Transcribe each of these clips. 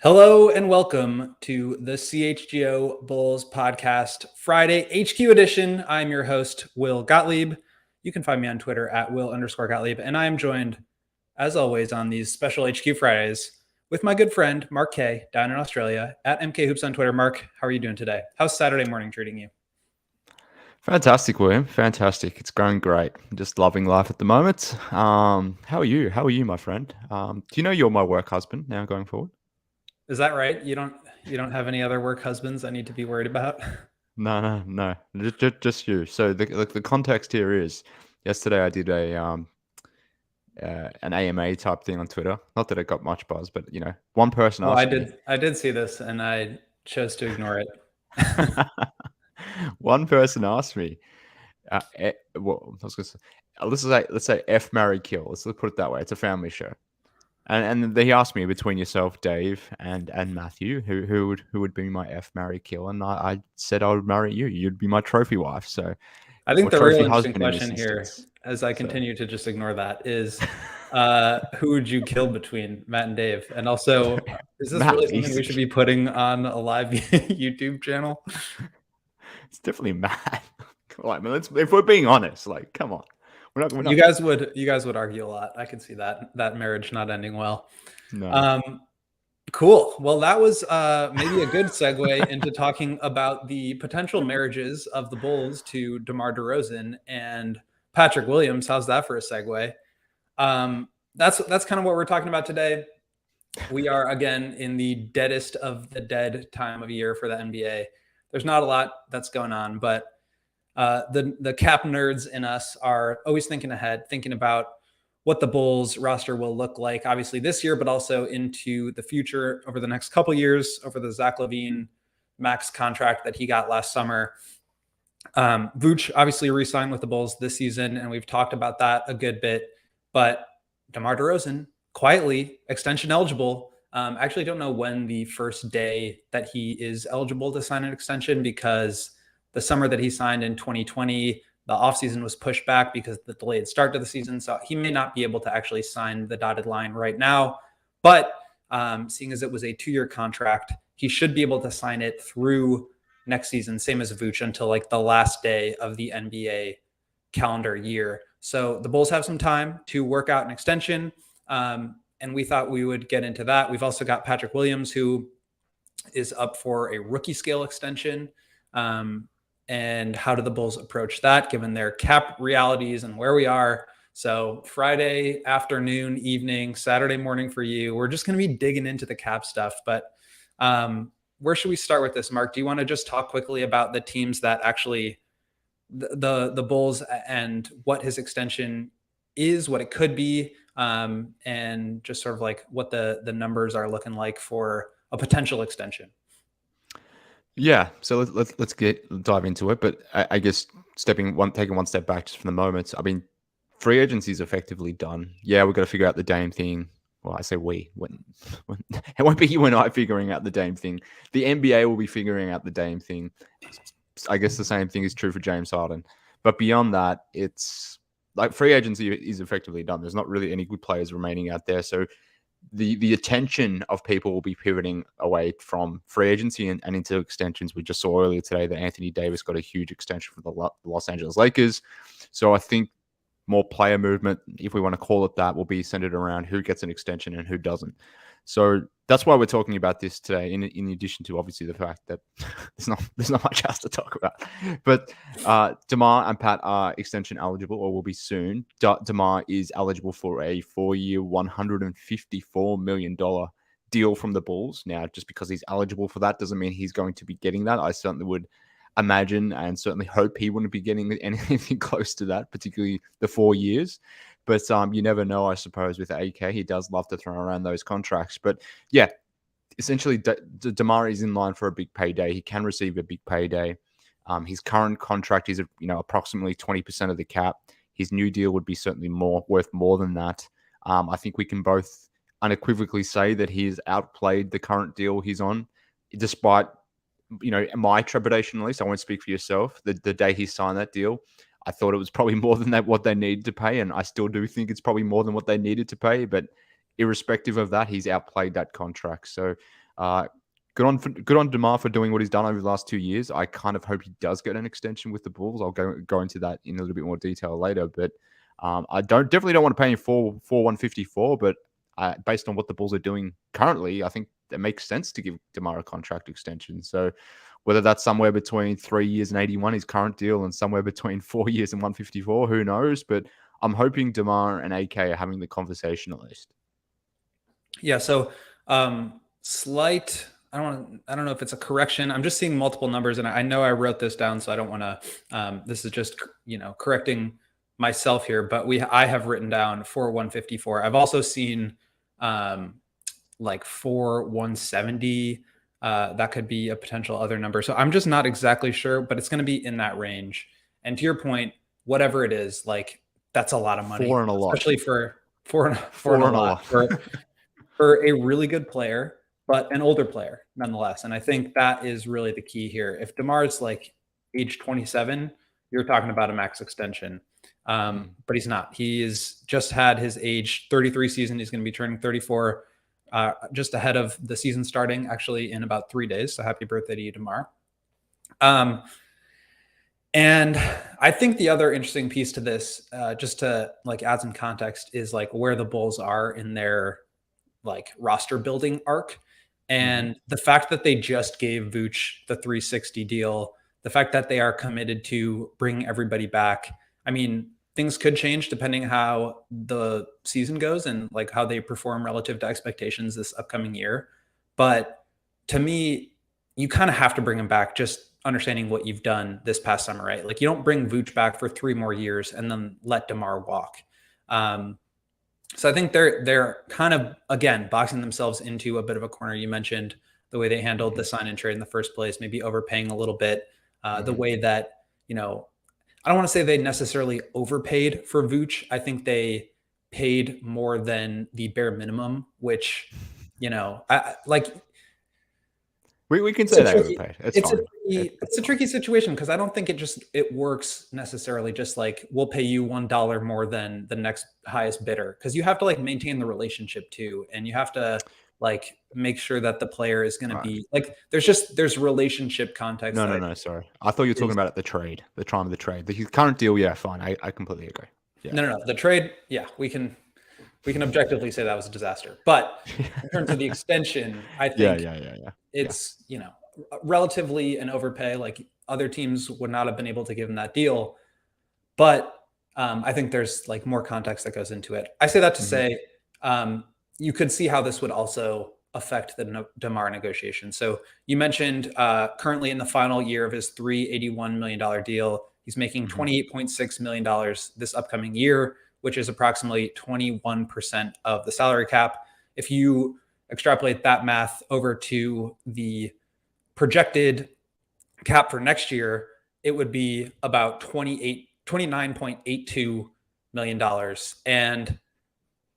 Hello and welcome to the CHGO Bulls Podcast Friday HQ edition. I'm your host, Will Gottlieb. You can find me on Twitter at Will_Gottlieb. And I am joined, as always, on these special HQ Fridays with my good friend, Mark K, down in Australia at MK Hoops on Twitter. Mark, how are you doing today? How's Saturday morning treating you? Fantastic, William. Fantastic. It's going great. Just loving life at the moment. How are you? How are you, my friend? Do you know you're my work husband now going forward? Is that right? You don't have any other work husbands I need to be worried about? No. Just you. So the context here is yesterday I did an AMA type thing on Twitter. Not that it got much buzz, but one person Well, asked me. I did see this and I chose to ignore it. One person asked me. Well, I was gonna say, let's say F marry kill. Let's put it that way. It's a family show. And he asked me between yourself, Dave, and Matthew, who would be my F marry kill, and I said I would marry you. You'd be my trophy wife. So I think the trophy real interesting husband in this question here, instance. as I continue to just ignore that, is who would you kill between Matt and Dave? And also, is this Matt, really something we should be putting on a live YouTube channel? It's definitely Matt. Come on, man, if we're being honest, like, come on. We're not. You guys would argue a lot. I can see that marriage not ending well. No. Cool. Well, that was maybe a good segue into talking about the potential marriages of the Bulls to DeMar DeRozan and Patrick Williams. How's that for a segue? That's kind of what we're talking about today. We are again in the deadest of the dead time of year for the NBA. There's not a lot that's going on, but the cap nerds in us are always thinking ahead, thinking about what the Bulls roster will look like, obviously this year, but also into the future over the next couple years, over the Zach LaVine max contract that he got last summer. Vooch obviously re-signed with the Bulls this season, and we've talked about that a good bit. But DeMar DeRozan, quietly extension eligible. I actually don't know when the first day that he is eligible to sign an extension, because the summer that he signed in 2020, the offseason was pushed back because of the delayed start to the season. So he may not be able to actually sign the dotted line right now. But seeing as it was a 2-year contract, he should be able to sign it through next season, same as Vooch, until like the last day of the NBA calendar year. So the Bulls have some time to work out an extension. And we thought we would get into that. We've also got Patrick Williams, who is up for a rookie scale extension. And how do the Bulls approach that given their cap realities and where we are? So Friday afternoon, evening, Saturday morning for you, we're just going to be digging into the cap stuff. But where should we start with this, Mark? Do you want to just talk quickly about the teams that actually the Bulls and what his extension is, what it could be, and just sort of like what the numbers are looking like for a potential extension? Yeah, so let's dive into it. But I guess taking one step back just for the moment. I mean, free agency is effectively done. Yeah, we've got to figure out the Dame thing. Well, I say we. When it won't be you and I figuring out the Dame thing. The NBA will be figuring out the Dame thing. I guess the same thing is true for James Harden. But beyond that, it's like free agency is effectively done. There's not really any good players remaining out there. So the attention of people will be pivoting away from free agency and into extensions. We just saw earlier today that Anthony Davis got a huge extension for the Los Angeles Lakers. So I think more player movement, if we want to call it that, will be centered around who gets an extension and who doesn't. So that's why we're talking about this today, in addition to obviously the fact that there's not much else to talk about. But DeMar and Pat are extension eligible, or will be soon. DeMar is eligible for a 4-year, $154 million deal from the Bulls. Now, just because he's eligible for that doesn't mean he's going to be getting that. I certainly would imagine and certainly hope he wouldn't be getting anything close to that, particularly the 4 years. But you never know, I suppose, with AK. He does love to throw around those contracts. But yeah, essentially, DeMar is in line for a big payday. He can receive a big payday. His current contract is approximately 20% of the cap. His new deal would be certainly worth more than that. I think we can both unequivocally say that he has outplayed the current deal he's on, despite my trepidation, at least. I won't speak for yourself. The day he signed that deal, I thought it was probably more than what they needed to pay, and I still do think it's probably more than what they needed to pay. But irrespective of that, he's outplayed that contract. So Good on DeMar for doing what he's done over the last 2 years. I kind of hope he does get an extension with the Bulls. I'll go into that in a little bit more detail later. But I definitely don't want to pay him for 154. But based on what the Bulls are doing currently, I think it makes sense to give DeMar a contract extension. So whether that's somewhere between 3 years and 81, his current deal, and somewhere between 4 years and 154, who knows? But I'm hoping DeMar and AK are having the conversation at least. Yeah. So slight. I don't know if it's a correction. I'm just seeing multiple numbers, and I know I wrote this down, so I don't want to. This is just correcting myself here, but I have written down for 154. I've also seen like for 170. That could be a potential other number. So I'm just not exactly sure, but it's going to be in that range. And to your point, whatever it is, like that's a lot of money, especially for a lot for a really good player, but an older player nonetheless. And I think that is really the key here. If DeMar's like age 27, you're talking about a max extension. But he's not. He is just had his age 33 season. He's going to be turning 34 just ahead of the season starting actually in about 3 days. So happy birthday to you, DeMar. And I think the other interesting piece to this, just to like add some context, is like where the Bulls are in their like roster building arc. And the fact that they just gave Vooch the 360 deal, the fact that they are committed to bring everybody back. I mean, things could change depending how the season goes and like how they perform relative to expectations this upcoming year. But to me, you kind of have to bring them back, just understanding what you've done this past summer, right? Like you don't bring Vooch back for 3 more years and then let DeMar walk. So I think they're kind of, again, boxing themselves into a bit of a corner. You mentioned the way they handled the sign and trade in the first place, maybe overpaying a little bit, the way that, I don't want to say they necessarily overpaid for Vooch. I think they paid more than the bare minimum, which, we can say that overpaid. It's a tricky situation because I don't think it works necessarily just like we'll pay you $1 more than the next highest bidder, because you have to like maintain the relationship too, and you have to like make sure that the player is going to be like there's relationship context. No, sorry. I thought you were talking about the time of the trade. The current deal, yeah, fine. I completely agree. Yeah. No. The trade, yeah, we can objectively say that was a disaster. But in terms of the extension, I think it's, relatively an overpay. Like other teams would not have been able to give him that deal. But I think there's like more context that goes into it. I say that to say you could see how this would also affect the DeMar negotiation. So you mentioned currently in the final year of his $381 million deal, he's making $28.6 million this upcoming year, which is approximately 21% of the salary cap. If you extrapolate that math over to the projected cap for next year, it would be about $29.82 million. And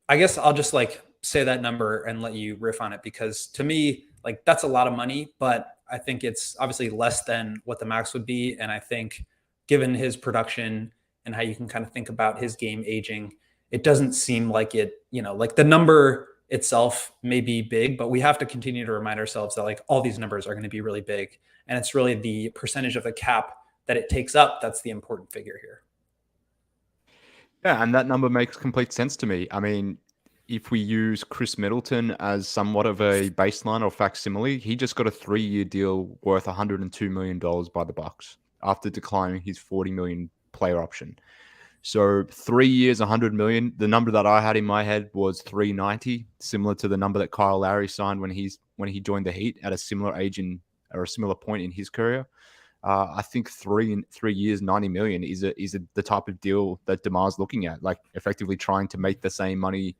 I guess I'll just like say that number and let you riff on it, because to me, like that's a lot of money, but I think it's obviously less than what the max would be. And I think given his production and how you can kind of think about his game aging, it doesn't seem like it, like the number itself may be big, but we have to continue to remind ourselves that like all these numbers are going to be really big. And it's really the percentage of the cap that it takes up that's the important figure here. Yeah, and that number makes complete sense to me. I mean, if we use Chris Middleton as somewhat of a baseline or facsimile, he just got a 3-year deal worth $102 million by the Bucks after declining his $40 million player option. So 3 years, $100 million. The number that I had in my head was $390, similar to the number that Kyle Lowry signed when he joined the Heat at a similar age or a similar point in his career. I think 3 years, $90 million is the type of deal that DeMar's looking at, like effectively trying to make the same money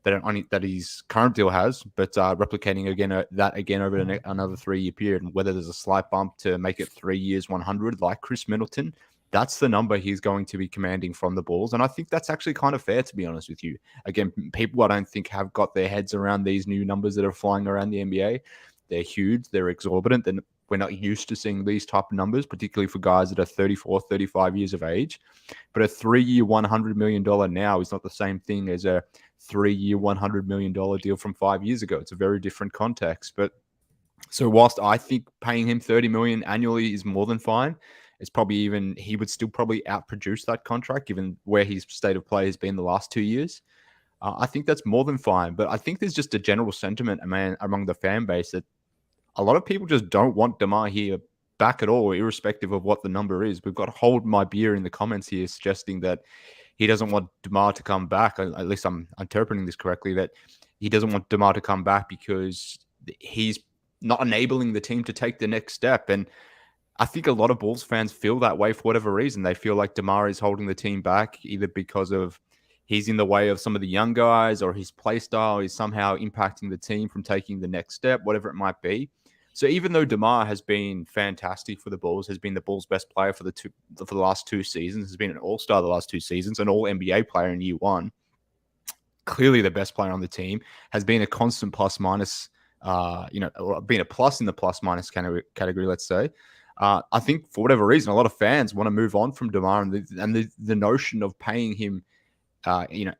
that his current deal has, but replicating that again over another 3-year period. And whether there's a slight bump to make it 3 years, 100, like Chris Middleton, that's the number he's going to be commanding from the Bulls. And I think that's actually kind of fair, to be honest with you. Again, people I don't think have got their heads around these new numbers that are flying around the NBA. They're huge. They're exorbitant. And we're not used to seeing these type of numbers, particularly for guys that are 34, 35 years of age. But a 3-year, $100 million now is not the same thing as a 3-year, $100 million deal from 5 years ago. It's a very different context. But So whilst I think paying him 30 million annually is more than fine, it's probably even he would still probably outproduce that contract given where his state of play has been the last 2 years. I think that's more than fine, but I think there's just a general sentiment among the fan base that a lot of people just don't want DeMar here back at all, irrespective of what the number is. We've got Hold My Beer in the comments here suggesting that he doesn't want DeMar to come back. At least I'm interpreting this correctly, that he doesn't want DeMar to come back because he's not enabling the team to take the next step. And I think a lot of Bulls fans feel that way for whatever reason. They feel like DeMar is holding the team back either because of he's in the way of some of the young guys or his play style is somehow impacting the team from taking the next step, whatever it might be. So even though DeMar has been fantastic for the Bulls, has been the Bulls' best player for the last 2 seasons, has been an all-star the last 2 seasons, an all-NBA player in year one, clearly the best player on the team, has been a constant plus-minus, or been a plus in the plus-minus category, let's say. I think for whatever reason, a lot of fans want to move on from DeMar, and the notion of paying him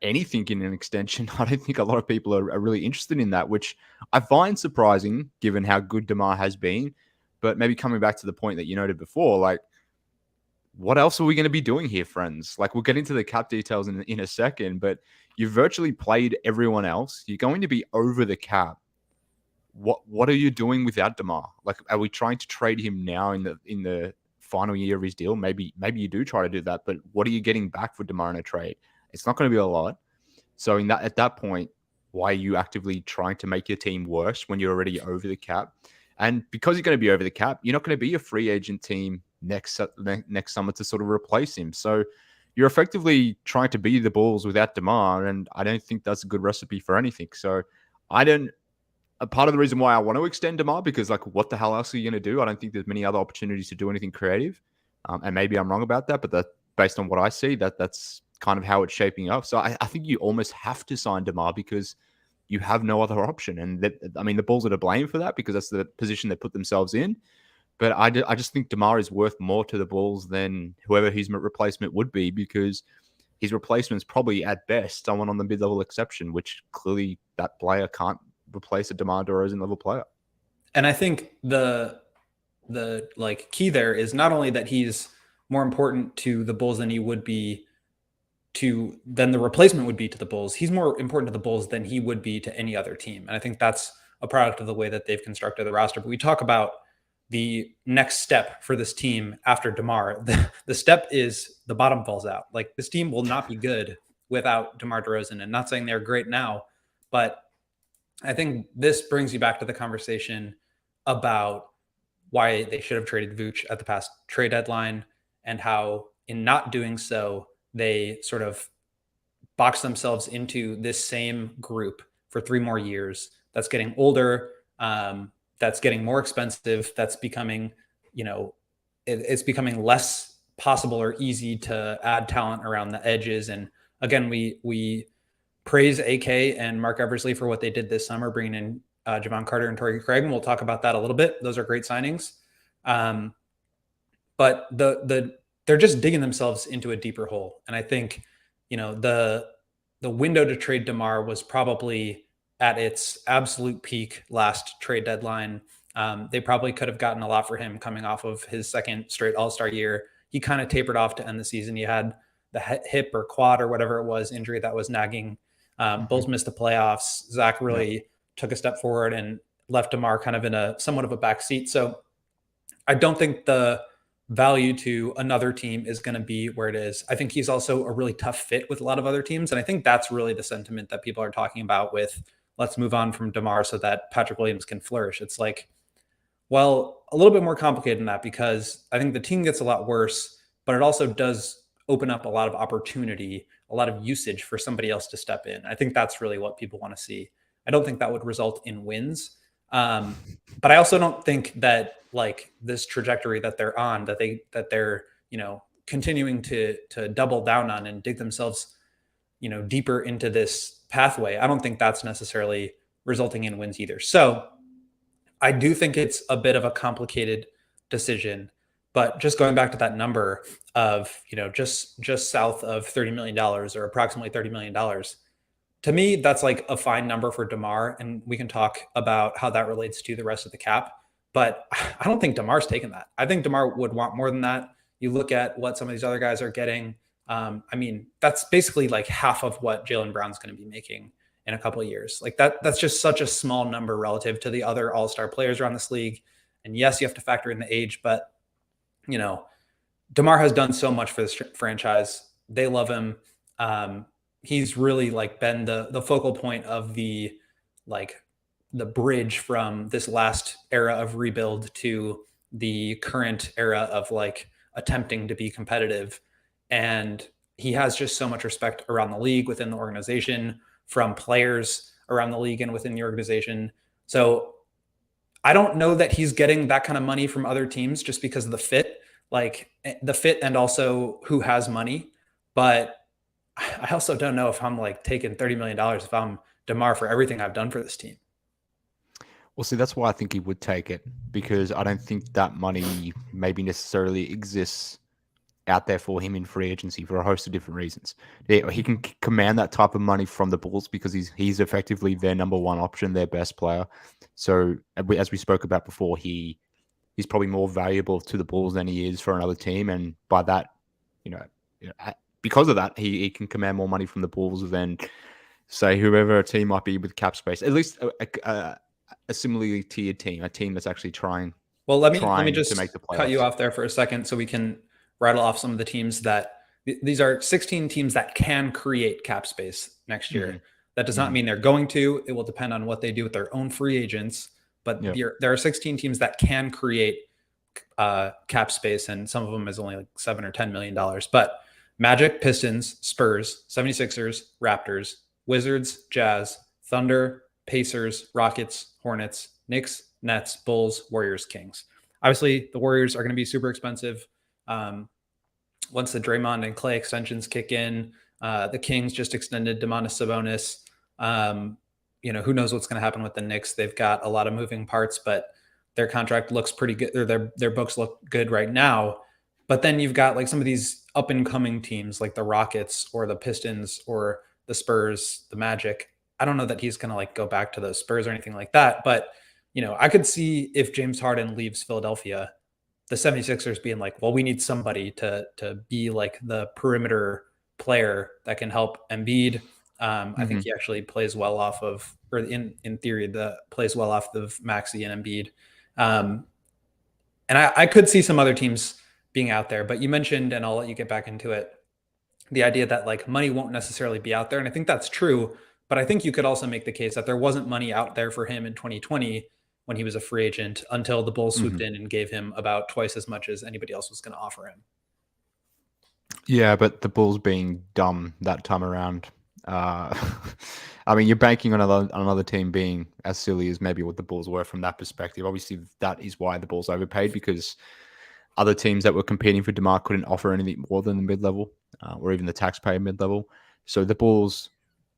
anything in an extension, I don't think a lot of people are really interested in that, which I find surprising given how good DeMar has been. But maybe coming back to the point that you noted before, like, what else are we going to be doing here, friends? Like, we'll get into the cap details in a second, but you've virtually played everyone else. You're going to be over the cap. What are you doing without DeMar? Like, are we trying to trade him now in the final year of his deal? Maybe you do try to do that, but what are you getting back for DeMar in a trade? It's not going to be a lot. So at that point, why are you actively trying to make your team worse when you're already over the cap? And because you're going to be over the cap, you're not going to be a free agent team next summer to sort of replace him. So you're effectively trying to be the Bulls without DeMar, and I don't think that's a good recipe for anything. So a part of the reason why I want to extend DeMar, because like, what the hell else are you going to do? I don't think there's many other opportunities to do anything creative. And maybe I'm wrong about that, but that based on what I see, that's kind of how it's shaping up. So I think you almost have to sign DeMar because you have no other option. And the Bulls are to blame for that because that's the position they put themselves in. But I just think DeMar is worth more to the Bulls than whoever his replacement would be, because his replacement is probably at best someone on the mid-level exception, which clearly that player can't replace a DeMar DeRozan level player. And I think the key there is not only that he's more important to the Bulls than he would be than the replacement would be to the Bulls. He's more important to the Bulls than he would be to any other team. And I think that's a product of the way that they've constructed the roster. But we talk about the next step for this team after DeMar. The step is the bottom falls out. Like, this team will not be good without DeMar DeRozan. And not saying they're great now, but I think this brings you back to the conversation about why they should have traded Vooch at the past trade deadline, and how in not doing so, they sort of box themselves into this same group for 3 more years. That's getting older. That's getting more expensive. That's becoming, it's becoming less possible or easy to add talent around the edges. And again, we praise AK and Mark Eversley for what they did this summer, bringing in Jevon Carter and Torrey Craig. And we'll talk about that a little bit. Those are great signings. But they're just digging themselves into a deeper hole. And I think, the window to trade DeMar was probably at its absolute peak last trade deadline. They probably could have gotten a lot for him coming off of his second straight All-Star year. He kind of tapered off to end the season. He had the hip or quad or whatever it was injury that was nagging. Bulls missed the playoffs. Zach really took a step forward and left DeMar kind of in a somewhat of a back seat. So I don't think the value to another team is going to be where it is. I think he's also a really tough fit with a lot of other teams. And I think that's really the sentiment that people are talking about with, let's move on from DeMar so that Patrick Williams can flourish. It's like, well, a little bit more complicated than that, because I think the team gets a lot worse, but it also does open up a lot of opportunity, a lot of usage for somebody else to step in. I think that's really what people want to see. I don't think that would result in wins. But I also don't think that, like, this trajectory that they're on, that they're continuing to double down on and dig themselves deeper into this pathway, I don't think that's necessarily resulting in wins either. So I do think it's a bit of a complicated decision. But just going back to that number of just south of $30 million, or approximately $30 million, to me, that's like a fine number for DeMar, and we can talk about how that relates to the rest of the cap. But I don't think DeMar's taken that. I think DeMar would want more than that. You look at what some of these other guys are getting. I mean, that's basically like half of what Jaylen Brown's going to be making in a couple of years. Like that's just such a small number relative to the other all-star players around this league. And yes, you have to factor in the age, but you know, DeMar has done so much for this franchise. They love him. He's really like been the focal point of the bridge from this last era of rebuild to the current era of like attempting to be competitive. And he has just so much respect around the league, within the organization, from players around the league and within the organization. So I don't know that he's getting that kind of money from other teams just because of the fit, and also who has money. But I also don't know if I'm like taking $30 million if I'm DeMar for everything I've done for this team. Well, see, that's why I think he would take it, because I don't think that money maybe necessarily exists out there for him in free agency for a host of different reasons. He can command that type of money from the Bulls because he's effectively their number one option, their best player. So as we spoke about before, he's probably more valuable to the Bulls than he is for another team. And by that, because of that, he can command more money from the Bulls than, say, whoever a team might be with cap space. At least a similarly tiered team, a team that's actually trying. Well, let me just to make the playoffs. Cut you off there for a second so we can rattle off some of the teams that these are 16 teams that can create cap space next year. Mm-hmm. That does not mean they're going to. It will depend on what they do with their own free agents. But there are 16 teams that can create cap space, and some of them is only like $7 or $10 million. But Magic, Pistons, Spurs, 76ers, Raptors, Wizards, Jazz, Thunder, Pacers, Rockets, Hornets, Knicks, Nets, Bulls, Warriors, Kings. Obviously, the Warriors are going to be super expensive. Once the Draymond and Clay extensions kick in, the Kings just extended Domantas Sabonis. Who knows what's going to happen with the Knicks? They've got a lot of moving parts, but their contract looks pretty good, or their books look good right now. But then you've got like some of these up and coming teams like the Rockets or the Pistons or the Spurs, the Magic. I don't know that he's going to like go back to the Spurs or anything like that. But, I could see if James Harden leaves Philadelphia, the 76ers being like, well, we need somebody to be like the perimeter player that can help Embiid. I think he actually plays well off of, or in theory, plays well off of Maxey and Embiid. And I could see some other teams being out there, but you mentioned, and I'll let you get back into it, the idea that like money won't necessarily be out there. And I think that's true, but I think you could also make the case that there wasn't money out there for him in 2020 when he was a free agent until the Bulls swooped in and gave him about twice as much as anybody else was going to offer him. Yeah, but the Bulls being dumb that time around. I mean, you're banking on another team being as silly as maybe what the Bulls were from that perspective. Obviously, that is why the Bulls overpaid, because other teams that were competing for DeMar couldn't offer anything more than the mid-level or even the taxpayer mid-level. So the Bulls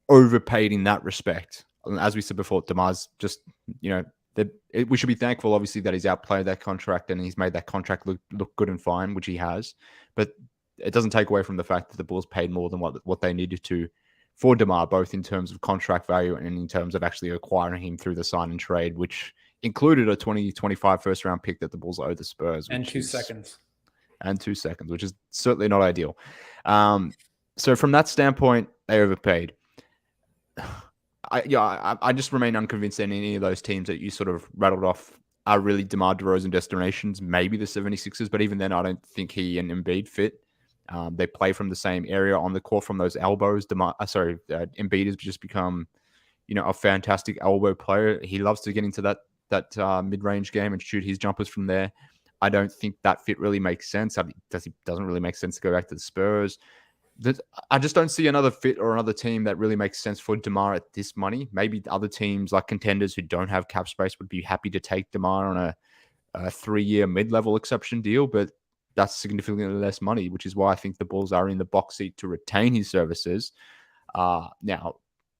overpaid in that respect. As we said before, DeMar's just, we should be thankful, obviously, that he's outplayed that contract and he's made that contract look good and fine, which he has. But it doesn't take away from the fact that the Bulls paid more than what they needed to for DeMar, both in terms of contract value and in terms of actually acquiring him through the sign and trade, which included a 2025 first round pick that the Bulls owe the Spurs. And 2 seconds. And 2 seconds, which is certainly not ideal. So from that standpoint, they overpaid. I just remain unconvinced that any of those teams that you sort of rattled off are really DeMar DeRozan destinations, maybe the 76ers, but even then I don't think he and Embiid fit. They play from the same area on the court from those elbows. Embiid has just become, a fantastic elbow player. He loves to get into that mid-range game and shoot his jumpers from there. I don't think that fit really makes sense. It doesn't really make sense to go back to the Spurs. I just don't see another fit or another team that really makes sense for DeMar at this money. Maybe other teams like contenders who don't have cap space would be happy to take DeMar on a 3-year mid-level exception deal, but that's significantly less money, which is why I think the Bulls are in the box seat to retain his services. Now,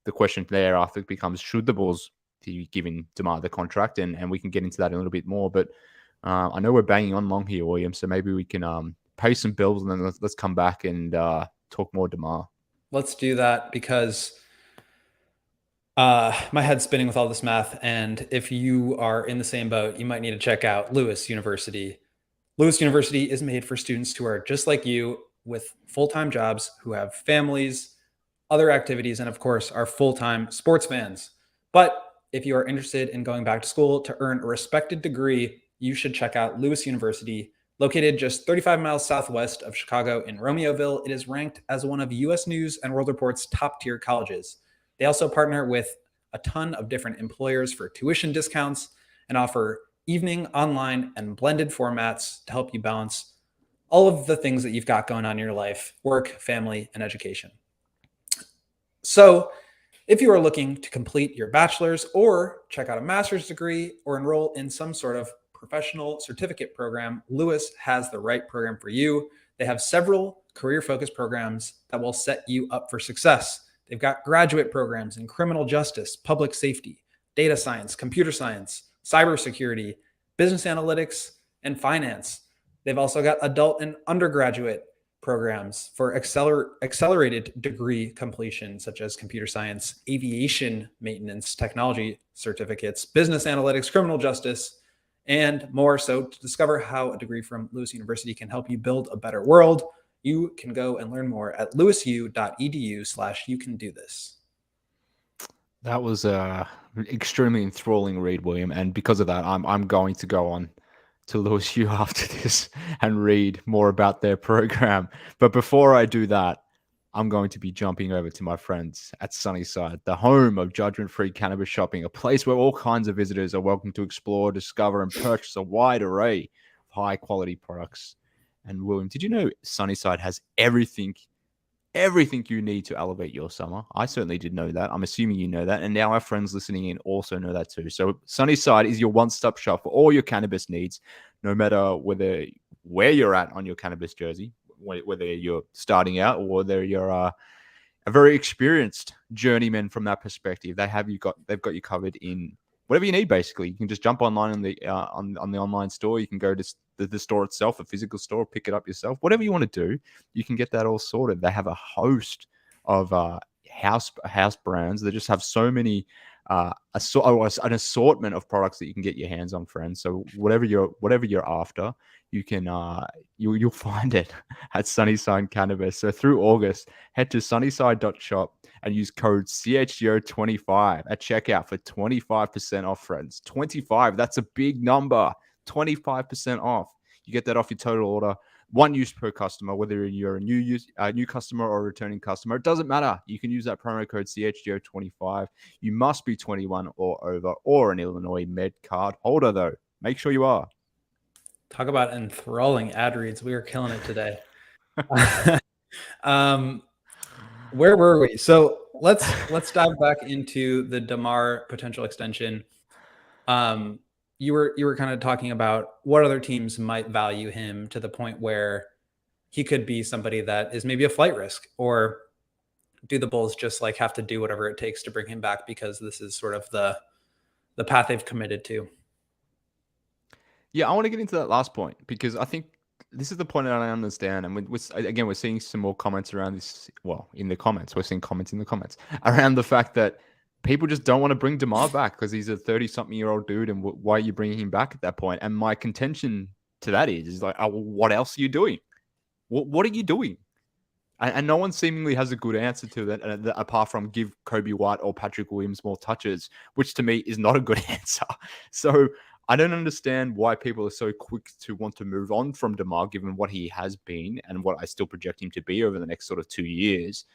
the question there after becomes, should the Bulls be giving DeMar the contract? And we can get into that a little bit more. But I know we're banging on long here, William, so maybe we can pay some bills and then let's come back and talk more DeMar. Let's do that, because My head's spinning with all this math, and if you are in the same boat, you might need to check out Lewis University. Lewis University is made for students who are just like you with full-time jobs, who have families, other activities, and of course, are full-time sports fans. But if you are interested in going back to school to earn a respected degree, you should check out Lewis University. Located just 35 miles southwest of Chicago in Romeoville, it is ranked as one of US News and World Report's top-tier colleges. They also partner with a ton of different employers for tuition discounts and offer evening, online, and blended formats to help you balance all of the things that you've got going on in your life: work, family, and education. So, if you are looking to complete your bachelor's or check out a master's degree or enroll in some sort of professional certificate program, Lewis has the right program for you. They have several career-focused programs that will set you up for success. They've got graduate programs in criminal justice, public safety, data science, computer science, cybersecurity, business analytics, and finance. They've also got adult and undergraduate programs for accelerated degree completion, such as computer science, aviation maintenance, technology certificates, business analytics, criminal justice, and more. So to discover how a degree from Lewis University can help you build a better world, you can go and learn more at lewisu.edu/you-can-do-this. That was a extremely enthralling read, William, and because of that, I'm going to go on to Lewis U after this and read more about their program. But before I do that, I'm going to be jumping over to my friends at Sunnyside, the home of judgment-free cannabis shopping, a place where all kinds of visitors are welcome to explore, discover, and purchase a wide array of high-quality products. And William, did you know Sunnyside has everything you need to elevate your summer? I certainly did know that. I'm assuming you know that. And now our friends listening in also know that too. So Sunnyside is your one-stop shop for all your cannabis needs, no matter where you're at on your cannabis jersey, whether you're starting out or whether you're a very experienced journeyman from that perspective. They've got you covered in whatever you need. Basically, you can just jump online on the online store. You can go to the store itself, a physical store, pick it up yourself. Whatever you want to do, you can get that all sorted. They have a host of house brands. They just have so many an assortment of products that you can get your hands on, friends. So whatever you're after, you can you'll find it at Sunnyside Cannabis. So through August, head to sunnyside.shop and use code CHGO25 at checkout for 25% off, friends. 25, that's a big number. 25% off. You get that off your total order. One use per customer, whether you're a new customer or a returning customer. It doesn't matter. You can use that promo code CHGO25. You must be 21 or over or an Illinois Med card holder, though. Make sure you are. Talk about enthralling ad reads. We are killing it today. Where were we? So let's dive back into the DeMar potential extension. You were kind of talking about what other teams might value him to the point where he could be somebody that is maybe a flight risk, or do the Bulls just like have to do whatever it takes to bring him back because this is sort of the path they've committed to? Yeah, I want to get into that last point because I think this is the point that I understand. And we're seeing some more comments around this. Well, in the comments, we're seeing comments in the comments around the fact that people just don't want to bring DeMar back because he's a 30-something-year-old dude, and why are you bringing him back at that point? And my contention to that is like, what else are you doing? What are you doing? And no one seemingly has a good answer to that, apart from give Kobe White or Patrick Williams more touches, which to me is not a good answer. So I don't understand why people are so quick to want to move on from DeMar, given what he has been and what I still project him to be over the next sort of 2 years.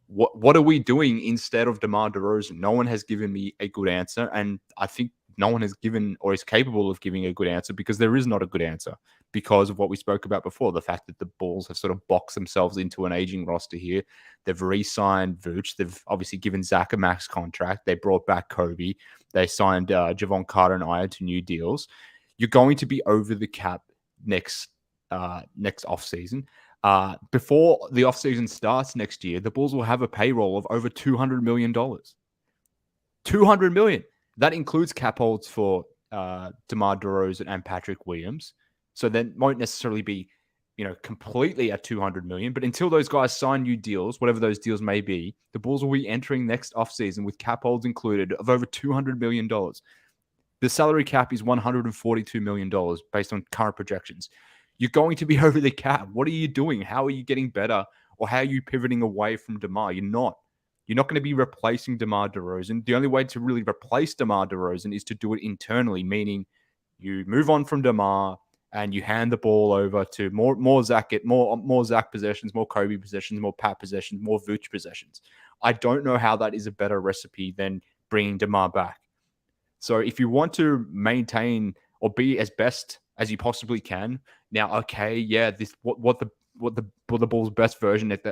What are we doing instead of DeMar DeRozan? No one has given me a good answer, and I think no one has given or is capable of giving a good answer because there is not a good answer because of what we spoke about before, the fact that the Bulls have sort of boxed themselves into an aging roster here. They've re-signed Vooch. They've obviously given Zach a max contract. They brought back Kobe. They signed Jevon Carter and Aya to new deals. You're going to be over the cap next offseason. Before the offseason starts next year, the Bulls will have a payroll of over $200 million. $200 million. That includes cap holds for DeMar DeRozan and Patrick Williams. So there won't necessarily be completely at 200 million. But until those guys sign new deals, whatever those deals may be, the Bulls will be entering next offseason with cap holds included of over $200 million. The salary cap is $142 million based on current projections. You're going to be over the cap. What are you doing? How are you getting better? Or how are you pivoting away from DeMar? You're not. You're not going to be replacing DeMar DeRozan. The only way to really replace DeMar DeRozan is to do it internally, meaning you move on from DeMar and you hand the ball over to more Zach possessions, more Kobe possessions, more Pat possessions, more Vooch possessions. I don't know how that is a better recipe than bringing DeMar back. So if you want to maintain or be as best as you possibly can, now, okay, yeah, this what the Bulls' best version at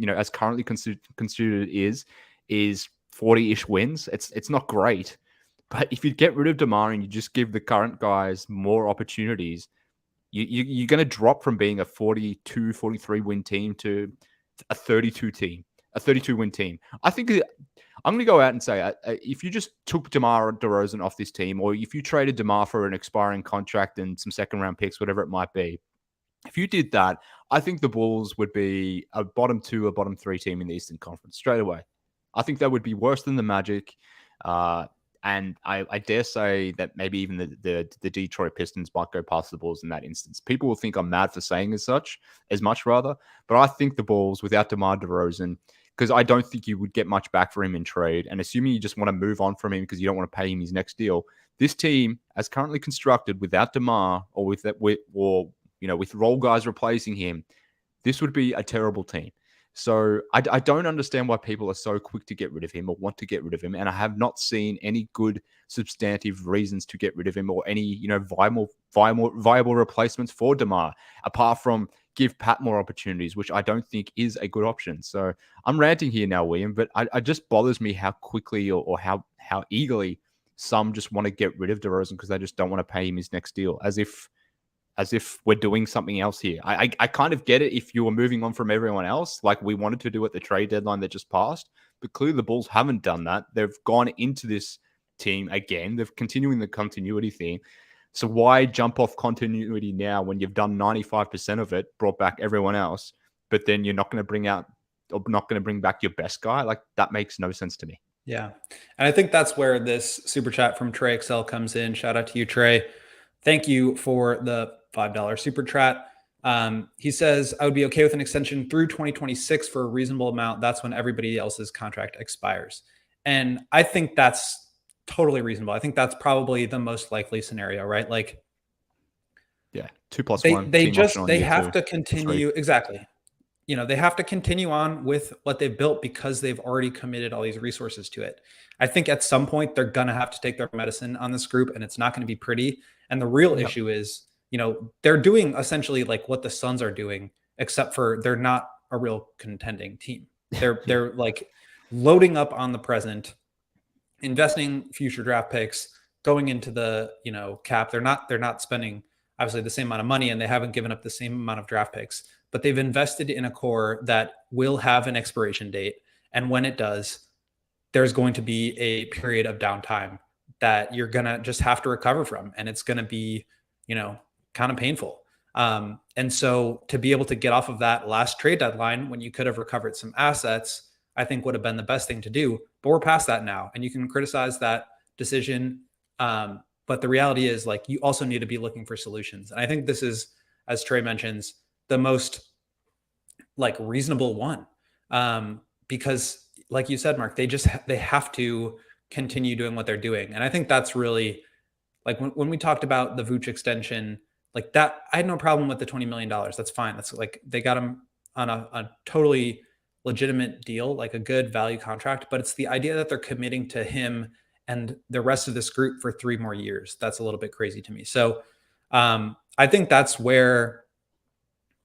as currently considered is 40-ish wins. It's not great, but if you get rid of DeMar and you just give the current guys more opportunities, you're going to drop from being a 42, 43 win team to a 32 win team. I think I'm going to go out and say if you just took DeMar DeRozan off this team, or if you traded DeMar for an expiring contract and some second round picks, whatever it might be, if you did that, I think the Bulls would be a bottom 2 or bottom 3 team in the Eastern Conference straight away. I think that would be worse than the Magic. And I dare say that maybe even the Detroit Pistons might go past the Bulls in that instance. People will think I'm mad for saying as much rather. But I think the Bulls, without DeMar DeRozan, because I don't think you would get much back for him in trade, and assuming you just want to move on from him because you don't want to pay him his next deal, this team, as currently constructed, without DeMar or with role guys replacing him, this would be a terrible team. So I don't understand why people are so quick to get rid of him or want to get rid of him. And I have not seen any good substantive reasons to get rid of him or any, viable replacements for DeMar, apart from give Pat more opportunities, which I don't think is a good option. So I'm ranting here now, William, but it just bothers me how quickly or how eagerly some just want to get rid of DeRozan because they just don't want to pay him his next deal, as if we're doing something else here. I kind of get it if you were moving on from everyone else, like we wanted to do at the trade deadline that just passed, but clearly the Bulls haven't done that. They've gone into this team again. They're continuing the continuity thing. So why jump off continuity now when you've done 95% of it, brought back everyone else, but then you're not going to bring back your best guy? Like, that makes no sense to me. Yeah. And I think that's where this super chat from Trey Excel comes in. Shout out to you, Trey. Thank you for the $5 super chat. He says, I would be okay with an extension through 2026 for a reasonable amount. That's when everybody else's contract expires. And I think that's totally reasonable. I think that's probably the most likely scenario, right? Like, yeah, 2+1. They have to continue. Exactly. They have to continue on with what they've built because they've already committed all these resources to it. I think at some point they're going to have to take their medicine on this group, and it's not going to be pretty. And the real issue is, they're doing essentially like what the Suns are doing, except for they're not a real contending team. They're like loading up on the present, investing future draft picks, going into the, cap. They're not spending obviously the same amount of money, and they haven't given up the same amount of draft picks, but they've invested in a core that will have an expiration date. And when it does, there's going to be a period of downtime that you're going to just have to recover from. And it's going to be, kind of painful. And so to be able to get off of that last trade deadline when you could have recovered some assets, I think would have been the best thing to do. But we're past that now, and you can criticize that decision. But the reality is, like, you also need to be looking for solutions. And I think this is, as Trey mentions, the most like reasonable one. Because like you said, Mark, they have to continue doing what they're doing. And I think that's really like when we talked about the Vooch extension, like that, I had no problem with the $20 million. That's fine. That's like, they got him on a totally legitimate deal, like a good value contract, but it's the idea that they're committing to him and the rest of this group for 3 more years. That's a little bit crazy to me. So I think that's where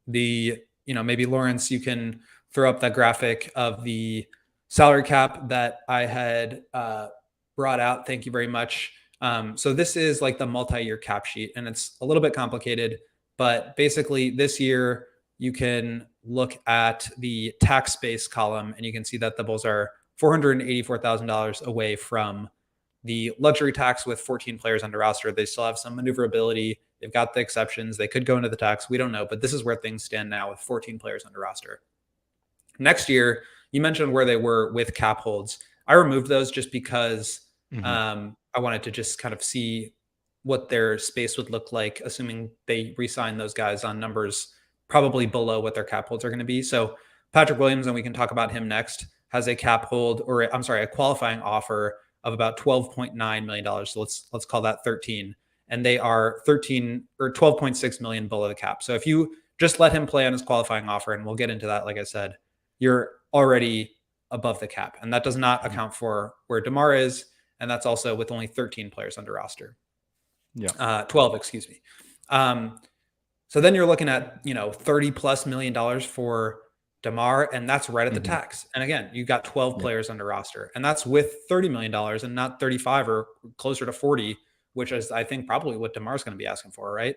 maybe Lawrence, you can throw up that graphic of the salary cap that I had brought out. Thank you very much. So this is like the multi-year cap sheet, and it's a little bit complicated, but basically this year you can look at the tax space column and you can see that the Bulls are $484,000 away from the luxury tax with 14 players under roster. They still have some maneuverability They've got the exceptions. They could go into the tax. We don't know, but this is where things stand now with 14 players under roster. Next year, you mentioned where they were with cap holds. I removed those just because I wanted to just kind of see what their space would look like, assuming they re-sign those guys on numbers probably below what their cap holds are going to be. So Patrick Williams, and we can talk about him next, has a cap hold, or I'm sorry, a qualifying offer of about $12.9 million. So let's call that 13. And they are 13 or 12.6 million below the cap. So if you just let him play on his qualifying offer, and we'll get into that, like I said, you're already above the cap. And that does not account for where DeMar is. And that's also with only 13 players under roster. 12, excuse me. So then you're looking at, $30+ million for DeMar, and that's right at the tax. And again, you got 12 players under roster, and that's with $30 million and not 35 or closer to 40, which is, I think, probably what DeMar's going to be asking for, right?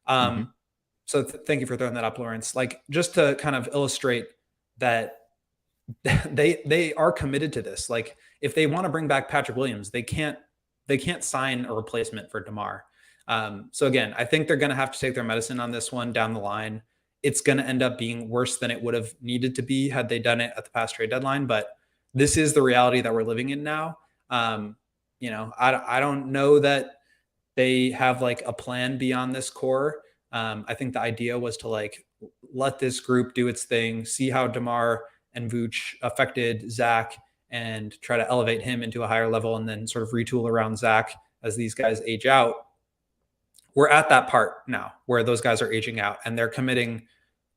So thank you for throwing that up, Lawrence. Like, just to kind of illustrate that they are committed to this. Like, if they want to bring back Patrick Williams, they can't sign a replacement for DeMar. So again, I think they're going to have to take their medicine on this one down the line. It's going to end up being worse than it would have needed to be had they done it at the past trade deadline. But this is the reality that we're living in now. I don't know that they have like a plan beyond this core. I think the idea was to like let this group do its thing, see how DeMar and Vooch affected Zach, and try to elevate him into a higher level, and then sort of retool around Zach as these guys age out. We're at that part now where those guys are aging out and they're committing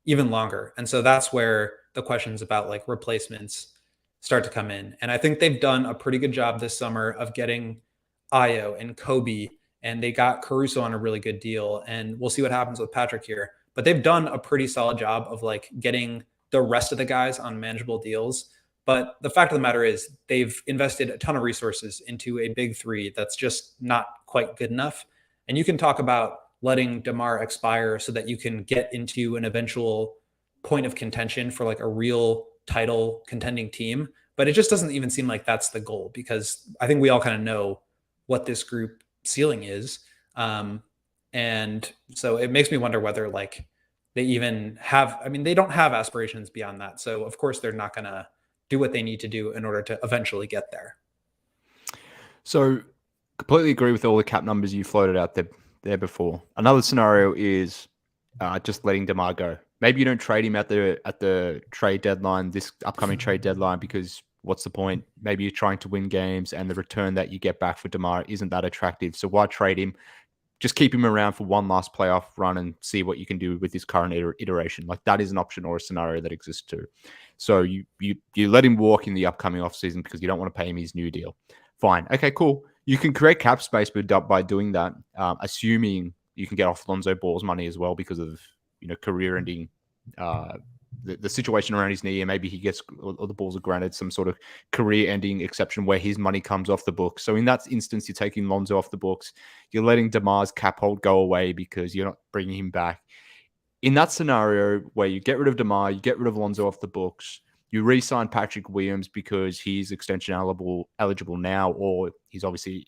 even longer. And so that's where the questions about like replacements start to come in. And I think they've done a pretty good job this summer of getting Ayo and Kobe, and they got Caruso on a really good deal. And we'll see what happens with Patrick here. But they've done a pretty solid job of like getting the rest of the guys on manageable deals. But the fact of the matter is they've invested a ton of resources into a big three that's just not quite good enough. And you can talk about letting DeMar expire so that you can get into an eventual point of contention for like a real title contending team. But it just doesn't even seem like that's the goal, because I think we all kind of know what this group ceiling is. And so it makes me wonder whether like they even have, they don't have aspirations beyond that. So of course they're not going to do what they need to do in order to eventually get there. So completely agree with all the cap numbers you floated out there before. Another scenario is just letting DeMar go. Maybe you don't trade him at the trade deadline, this upcoming trade deadline, because what's the point? Maybe you're trying to win games and the return that you get back for DeMar isn't that attractive. So why trade him? Just keep him around for one last playoff run and see what you can do with this current iteration. Like, that is an option or a scenario that exists too. So you let him walk in the upcoming offseason because you don't want to pay him his new deal. Fine. Okay, cool. You can create cap space by doing that, assuming you can get off Lonzo Ball's money as well because of career-ending the situation around his knee, and maybe he gets, or the Bulls are granted some sort of career-ending exception where his money comes off the books. So in that instance, you're taking Lonzo off the books. You're letting DeMar's cap hold go away because you're not bringing him back. In that scenario where you get rid of DeMar, you get rid of Lonzo off the books, you re-sign Patrick Williams because he's extension eligible now, or he's obviously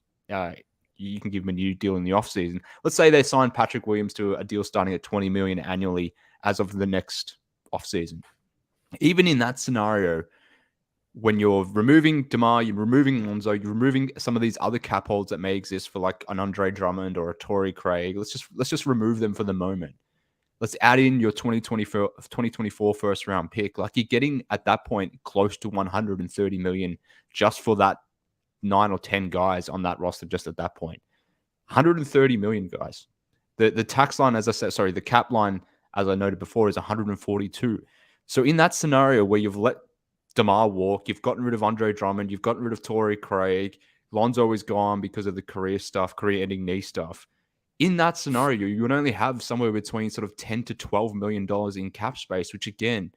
you can give him a new deal in the offseason. Let's say they sign Patrick Williams to a deal starting at $20 million annually as of the next offseason. Even in that scenario, when you're removing DeMar, you're removing Lonzo, you're removing some of these other cap holds that may exist for like an Andre Drummond or a Torrey Craig. Let's just remove them for the moment. Let's add in your 2024 first round pick. Like, you're getting at that point close to $130 million just for that 9 or 10 guys on that roster. Just at that point, $130 million, guys. The tax line, as I said, sorry, the cap line, as I noted before, is 142. So in that scenario where you've let DeMar walk, you've gotten rid of Andre Drummond, you've gotten rid of Torrey Craig, Lonzo is gone because of the career-ending knee stuff. In that scenario, you would only have somewhere between sort of $10 to $12 million in cap space, which again,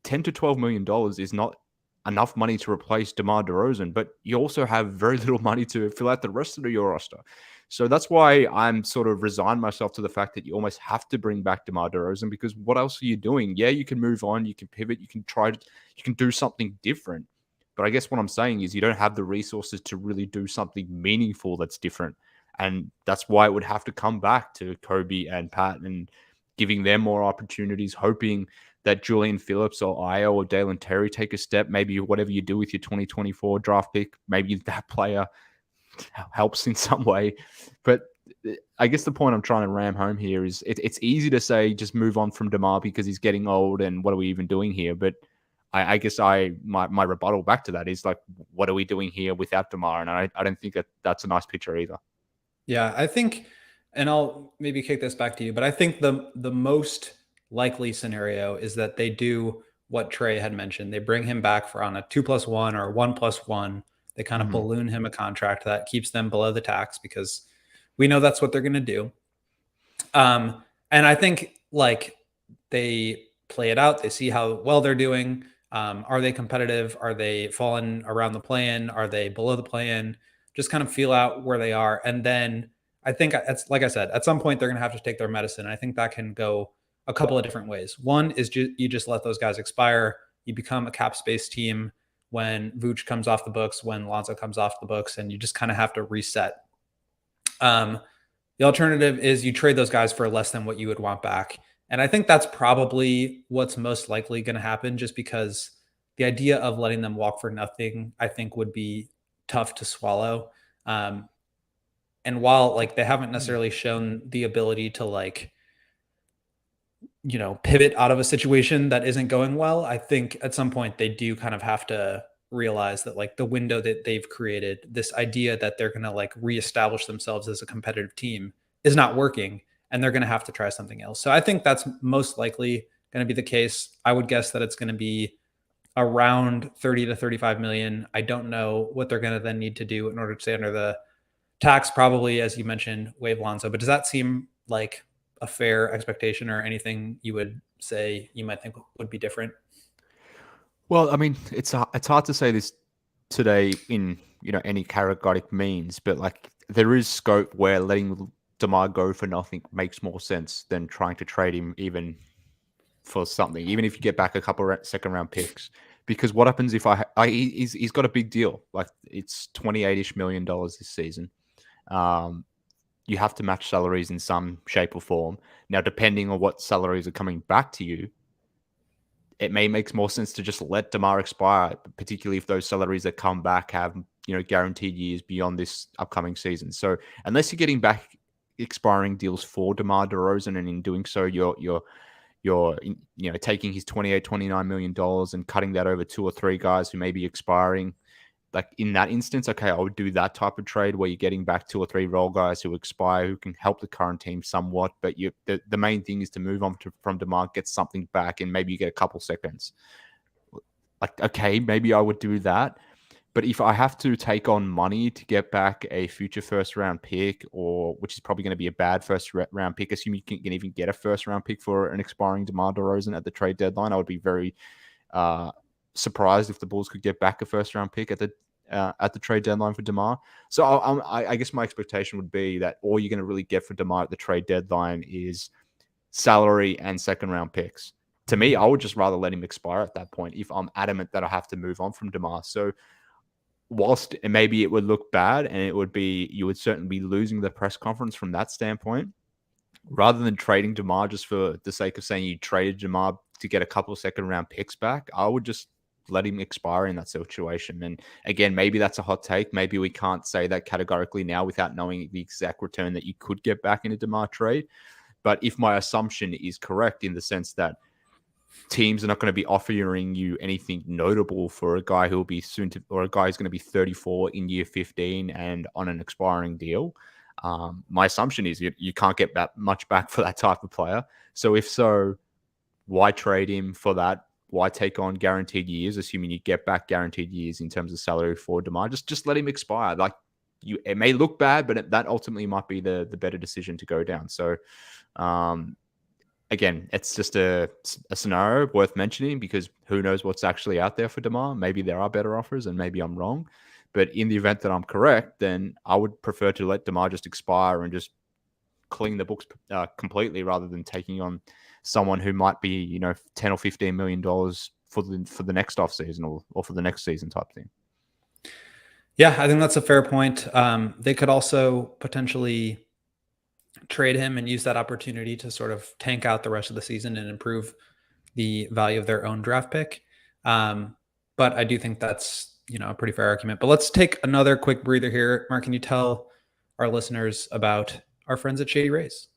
$10 to $12 million is not enough money to replace DeMar DeRozan, but you also have very little money to fill out the rest of your roster. So that's why I'm sort of resigned myself to the fact that you almost have to bring back DeMar DeRozan, because what else are you doing? Yeah, you can move on, you can pivot, you can do something different. But I guess what I'm saying is you don't have the resources to really do something meaningful that's different And that's why it would have to come back to Kobe and Pat and giving them more opportunities, hoping that Julian Phillips or Io or Dalen Terry take a step. Maybe whatever you do with your 2024 draft pick, maybe that player helps in some way. But I guess the point I'm trying to ram home here is it's easy to say just move on from DeMar because he's getting old and what are we even doing here? But I guess my rebuttal back to that is like, what are we doing here without DeMar? And I don't think that's a nice picture either. Yeah, I think, and I'll maybe kick this back to you, but I think the most likely scenario is that they do what Trey had mentioned. They bring him back for on a 2+1 or 1+1. They kind of balloon him a contract that keeps them below the tax because we know that's what they're going to do. And I think like they play it out. They see how well they're doing. Are they competitive? Are they falling around the play-in? Are they below the play-in? Just kind of feel out where they are. And then I think it's like I said, at some point they're going to have to take their medicine. And I think that can go a couple of different ways. One is you just let those guys expire. You become a cap space team when Vooch comes off the books, when Lonzo comes off the books, and you just kind of have to reset. The alternative is you trade those guys for less than what you would want back. And I think that's probably what's most likely going to happen, just because the idea of letting them walk for nothing, I think, would be tough to swallow. And while like they haven't necessarily shown the ability to like, pivot out of a situation that isn't going well, I think at some point they do kind of have to realize that like the window that they've created, this idea that they're going to like reestablish themselves as a competitive team, is not working, and they're going to have to try something else. So I think that's most likely going to be the case. I would guess that it's going to be around 30 to 35 million. I don't know what they're going to then need to do in order to stay under the tax, probably, as you mentioned, waive Lonzo. But does that seem like a fair expectation, or anything you would say you might think would be different? Well, I mean, it's hard to say this today in any categorical means, but like there is scope where letting DeMar go for nothing makes more sense than trying to trade him even for something, even if you get back a couple of second round picks. Because what happens if he's got a big deal, like it's $28-ish million this season. You have to match salaries in some shape or form. Now, depending on what salaries are coming back to you, it may make more sense to just let DeMar expire, particularly if those salaries that come back have guaranteed years beyond this upcoming season. So unless you're getting back expiring deals for DeMar DeRozan, and in doing so, you're taking his $28-29 million and cutting that over 2 or 3 guys who may be expiring. Like in that instance, okay, I would do that type of trade where you're getting back 2 or 3 role guys who expire, who can help the current team somewhat. But the main thing is to move on from DeMar, get something back, and maybe you get a couple seconds. Like, okay, maybe I would do that. But if I have to take on money to get back a future first-round pick, or which is probably going to be a bad first-round pick, assuming you can even get a first-round pick for an expiring DeMar DeRozan at the trade deadline, I would be very surprised if the Bulls could get back a first-round pick at the trade deadline for DeMar. So I guess my expectation would be that all you're going to really get for DeMar at the trade deadline is salary and second-round picks. To me, I would just rather let him expire at that point if I'm adamant that I have to move on from DeMar. So whilst maybe it would look bad, and you would certainly be losing the press conference from that standpoint, rather than trading DeMar just for the sake of saying you traded DeMar to get a couple of second-round picks back, I would just let him expire in that situation. And again, maybe that's a hot take. Maybe we can't say that categorically now without knowing the exact return that you could get back in a DeMar trade. But if my assumption is correct in the sense that teams are not going to be offering you anything notable for a guy who will be or a guy who's going to be 34 in year 15 and on an expiring deal, my assumption is you can't get that much back for that type of player. So if so, why trade him for that? Why take on guaranteed years, assuming you get back guaranteed years in terms of salary for DeMar? Just let him expire. Like it may look bad, but that ultimately might be the better decision to go down. So, again, it's just a scenario worth mentioning because who knows what's actually out there for DeMar. Maybe there are better offers, and maybe I'm wrong. But in the event that I'm correct, then I would prefer to let DeMar just expire and just clean the books completely, rather than taking on someone who might be, $10 or $15 million for the next off season or for the next season type thing. Yeah, I think that's a fair point. They could also potentially trade him and use that opportunity to sort of tank out the rest of the season and improve the value of their own draft pick. But I do think that's a pretty fair argument. But let's take another quick breather here. Mark, can you tell our listeners about our friends at Shady Rays?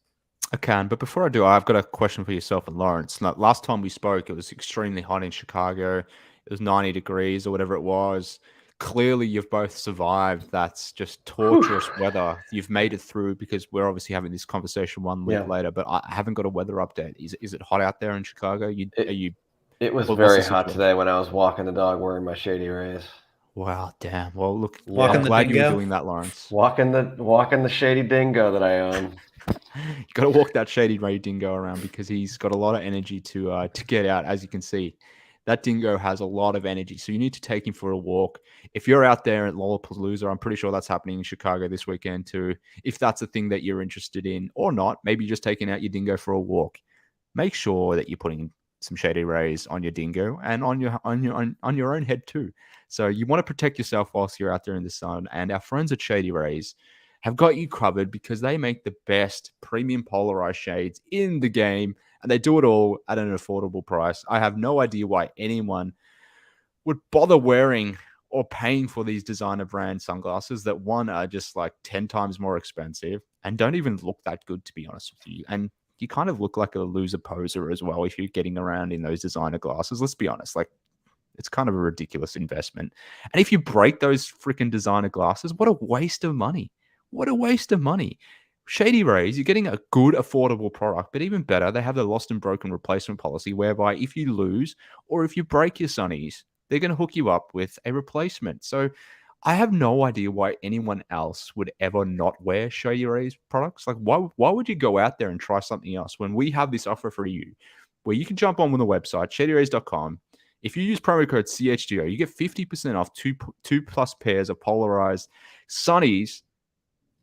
I can, but before I do, I've got a question for yourself and Lawrence. Now, last time we spoke, it was extremely hot in Chicago. It was 90 degrees or whatever it was. Clearly, you've both survived. That's just torturous weather. You've made it through because we're obviously having this conversation 1 week later, but I haven't got a weather update. Is it hot out there in Chicago? It was very hot today when I was walking the dog wearing my Shady Rays. Wow, damn. Well, look, I'm glad you were doing that, Lawrence. Walking the Shady Dingo that I own. You got to walk that Shady Ray Dingo around because he's got a lot of energy to get out. As you can see, that dingo has a lot of energy, so you need to take him for a walk. If you're out there at Lollapalooza, I'm pretty sure that's happening in Chicago this weekend too. If that's a thing that you're interested in or not, maybe just taking out your dingo for a walk. Make sure that you're putting some Shady Rays on your dingo and on your own head too. So you want to protect yourself whilst you're out there in the sun. And our friends at Shady Rays have got you covered because they make the best premium polarized shades in the game, and they do it all at an affordable price. I have no idea why anyone would bother wearing or paying for these designer brand sunglasses that, one, are just like 10 times more expensive and don't even look that good, to be honest with you. And you kind of look like a loser poser as well if you're getting around in those designer glasses. Let's be honest, like, it's kind of a ridiculous investment. And if you break those freaking designer glasses, what a waste of money. What a waste of money. Shady Rays, you're getting a good, affordable product, but even better, they have the lost and broken replacement policy whereby if you lose or if you break your sunnies, they're going to hook you up with a replacement. So I have no idea why anyone else would ever not wear Shady Rays products. Like, why would you go out there and try something else when we have this offer for you where you can jump on the website, shadyrays.com. If you use promo code CHGO, you get 50% off two plus pairs of polarized sunnies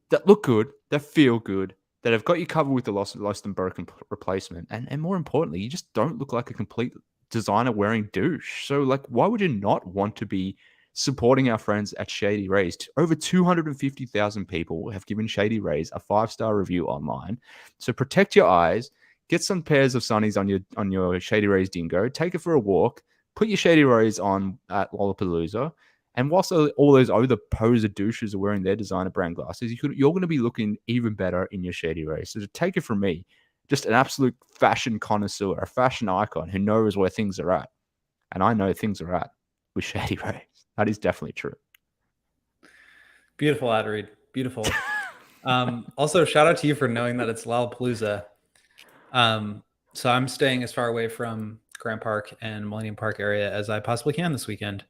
that look good, that feel good, that have got you covered with the lost and broken replacement. And more importantly, you just don't look like a complete designer wearing douche. So, like, why would you not want to be supporting our friends at Shady Rays? Over 250,000 people have given Shady Rays a 5-star review online. So protect your eyes, get some pairs of sunnies on your Shady Rays dingo, take it for a walk, put your Shady Rays on at Lollapalooza. And whilst all those other poser douches are wearing their designer brand glasses, you're going to be looking even better in your Shady Rays. So to take it from me, just an absolute fashion connoisseur, a fashion icon who knows where things are at. And I know things are at with Shady Rays. That is definitely true. Beautiful ad read. Beautiful. Also, shout out to you for knowing that it's Lollapalooza. So I'm staying as far away from Grant Park and Millennium Park area as I possibly can this weekend.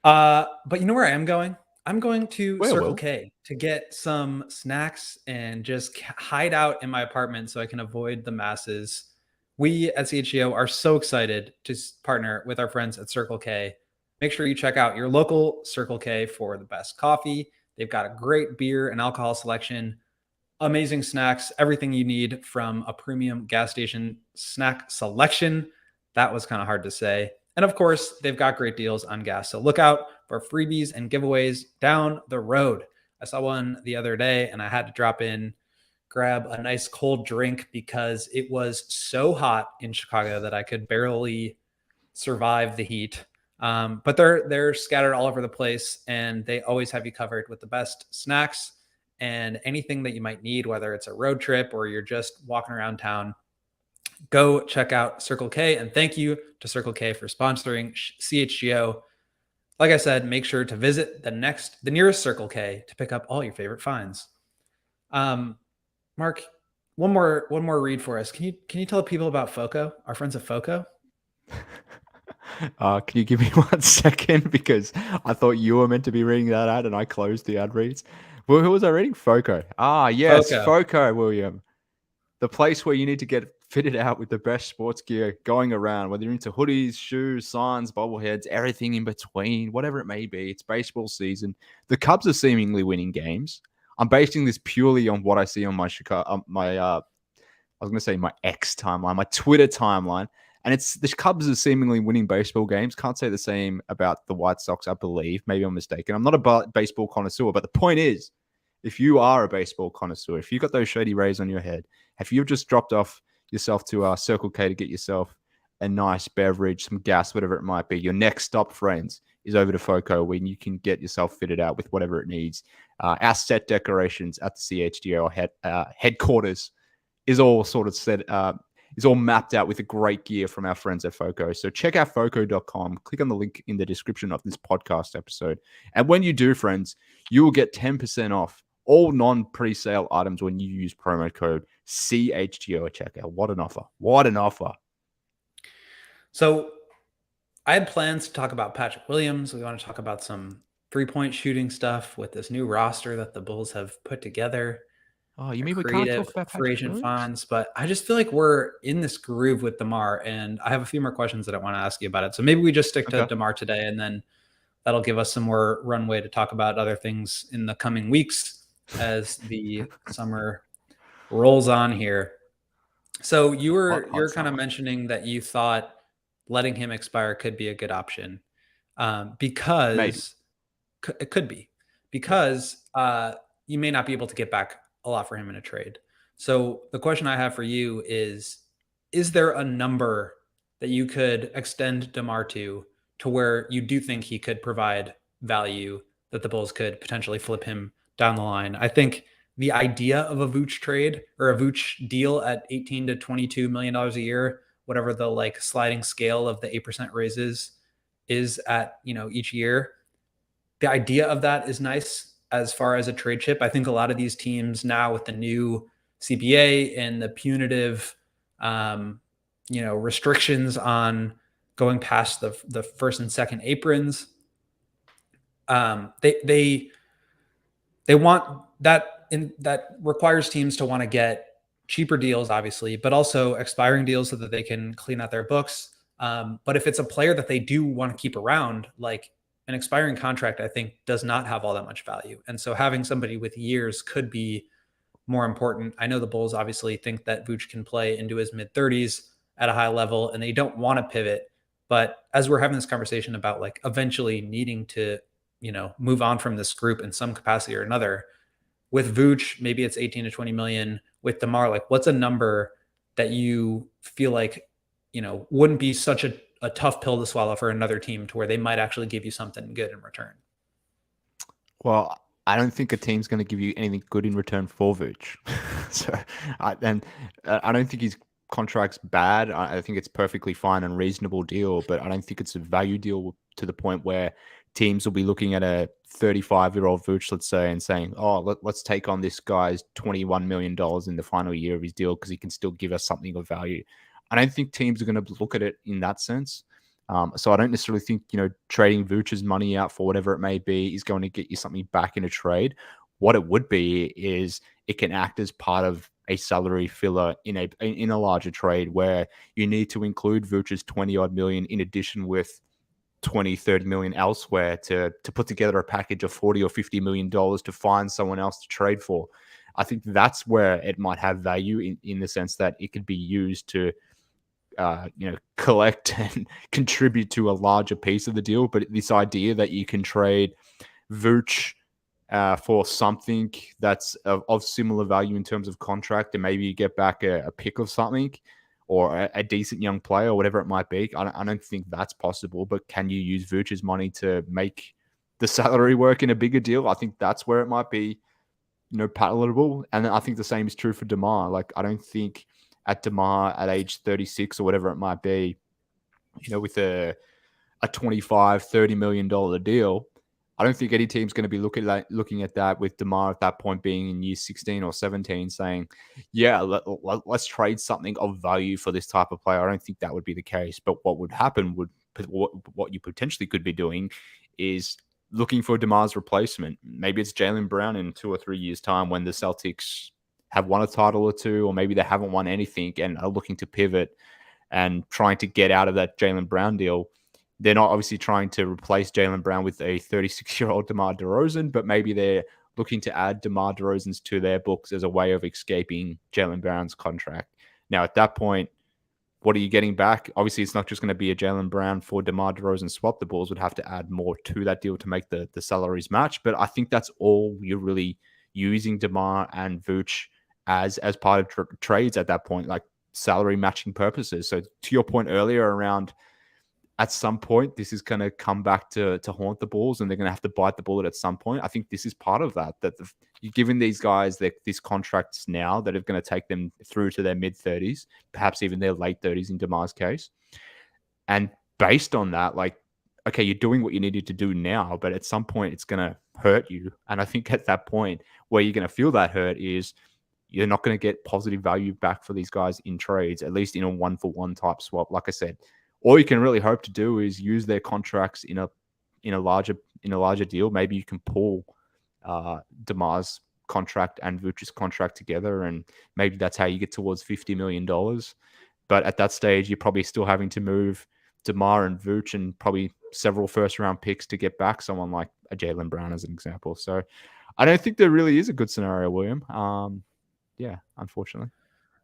But you know where I am going? I'm going to Circle K to get some snacks and just hide out in my apartment so I can avoid the masses. We at CHGO are so excited to partner with our friends at Circle K. Make sure you check out your local Circle K for the best coffee. They've got a great beer and alcohol selection, amazing snacks, everything you need from a premium gas station snack selection. That was kind of hard to say. And of course, they've got great deals on gas. So look out for freebies and giveaways down the road. I saw one the other day and I had to drop in, grab a nice cold drink because it was so hot in Chicago that I could barely survive the heat. But they're scattered all over the place and they always have you covered with the best snacks and anything that you might need, whether it's a road trip or you're just walking around town. Go check out Circle K, and thank you to Circle K for sponsoring CHGO. Like I said, make sure to visit the nearest Circle K to pick up all your favorite finds. Mark, one more read for us. Can you tell people about FOCO, our friends at FOCO? Can you give me 1 second? Because I thought you were meant to be reading that ad and I closed the ad reads. Well, who was I reading? FOCO. Yes, FOCO, William. The place where you need to get fitted out with the best sports gear going around, whether you're into hoodies, shoes, signs, bobbleheads, everything in between, whatever it may be. It's baseball season. The Cubs are seemingly winning games. I'm basing this purely on what I see on my X timeline, my Twitter timeline. And the Cubs are seemingly winning baseball games. Can't say the same about the White Sox, I believe. Maybe I'm mistaken. I'm not a baseball connoisseur, but the point is, if you are a baseball connoisseur, if you've got those shady rays on your head, if you've just dropped off yourself to Circle K to get yourself a nice beverage, some gas, whatever it might be, your next stop, friends, is over to FOCO, when you can get yourself fitted out with whatever it needs. Our set decorations at the CHGO headquarters is all sort of set, is all mapped out with a great gear from our friends at FOCO. So check out FOCO.com, click on the link in the description of this podcast episode. And when you do, friends, you will get 10% off all non-pre-sale items when you use promo code CHGO at checkout. What an offer. What an offer. So I had plans to talk about Patrick Williams. We want to talk about some three-point shooting stuff with this new roster that the Bulls have put together. Oh, you mean we can't talk about free agent Williams? funds, but I just feel like we're in this groove with DeMar, and I have a few more questions that I want to ask you about it. So maybe we just stick to DeMar today, and then that'll give us some more runway to talk about other things in the coming weeks as the summer rolls on here. So you're kind of mentioning that you thought letting him expire could be a good option because it could be because you may not be able to get back a lot for him in a trade. So the question I have for you is there a number that you could extend DeMar to where you do think he could provide value that the Bulls could potentially flip him down the line? I think the idea of a Vooch trade or a Vooch deal at $18 to $22 million a year, whatever the like sliding scale of the 8% raises is at, each year. The idea of that is nice as far as a trade chip. I think a lot of these teams now with the new CBA and the punitive, restrictions on going past the first and second aprons, they want that. That requires teams to want to get cheaper deals, obviously, but also expiring deals so that they can clean out their books. But if it's a player that they do want to keep around, like an expiring contract, I think does not have all that much value. And so having somebody with years could be more important. I know the Bulls obviously think that Vooch can play into his mid-30s at a high level and they don't want to pivot. But as we're having this conversation about like eventually needing to, move on from this group in some capacity or another, with Vooch, maybe it's 18 to 20 million. With DeMar, like what's a number that you feel like, wouldn't be such a tough pill to swallow for another team to where they might actually give you something good in return? Well, I don't think a team's going to give you anything good in return for Vooch. I don't think his contract's bad. I think it's perfectly fine and reasonable deal, but I don't think it's a value deal to the point where teams will be looking at a 35-year-old Vooch, let's say, and saying, oh, let's take on this guy's $21 million in the final year of his deal because he can still give us something of value. I don't think teams are going to look at it in that sense. So I don't necessarily think, trading Vooch's money out for whatever it may be is going to get you something back in a trade. What it would be is it can act as part of a salary filler in a larger trade where you need to include Vooch's 20-odd million in addition with 20, 30 million elsewhere to put together a package of 40 or $50 million to find someone else to trade for. I think that's where it might have value in the sense that it could be used to, collect and contribute to a larger piece of the deal. But this idea that you can trade Vooch for something that's of similar value in terms of contract and maybe you get back a pick of something or a decent young player or whatever it might be. I don't think that's possible, but can you use Vooch's money to make the salary work in a bigger deal? I think that's where it might be, palatable. And I think the same is true for DeMar. Like, I don't think at DeMar at age 36 or whatever it might be, with a $25, $30 million deal, I don't think any team's going to be looking at that with DeMar at that point being in year 16 or 17 saying, yeah, let's trade something of value for this type of player. I don't think that would be the case. But what would happen what you potentially could be doing is looking for DeMar's replacement. Maybe it's Jaylen Brown in 2 or 3 years' time when the Celtics have won a title or two, or maybe they haven't won anything and are looking to pivot and trying to get out of that Jaylen Brown deal. They're not obviously trying to replace Jaylen Brown with a 36-year-old DeMar DeRozan, but maybe they're looking to add DeMar DeRozan's to their books as a way of escaping Jaylen Brown's contract. Now, at that point, what are you getting back? Obviously, it's not just going to be a Jaylen Brown for DeMar DeRozan swap. The Bulls would have to add more to that deal to make the salaries match. But I think that's all you're really using DeMar and Vooch as part of trades at that point, like salary matching purposes. So to your point earlier around, at some point, this is going to come back to haunt the Bulls, and they're going to have to bite the bullet at some point. I think this is part of that. You're giving these guys these contracts now that are going to take them through to their mid-30s, perhaps even their late 30s in DeMar's case. And based on that, like, okay, you're doing what you needed to do now, but at some point it's going to hurt you. And I think at that point where you're going to feel that hurt is you're not going to get positive value back for these guys in trades, at least in a 1-for-1 type swap. Like I said, all you can really hope to do is use their contracts in a larger deal. Maybe you can pull DeMar's contract and Vooch's contract together, and maybe that's how you get towards $50 million. But at that stage, you're probably still having to move DeMar and Vooch and probably several first-round picks to get back someone like a Jaylen Brown, as an example. So I don't think there really is a good scenario, William. Yeah, unfortunately.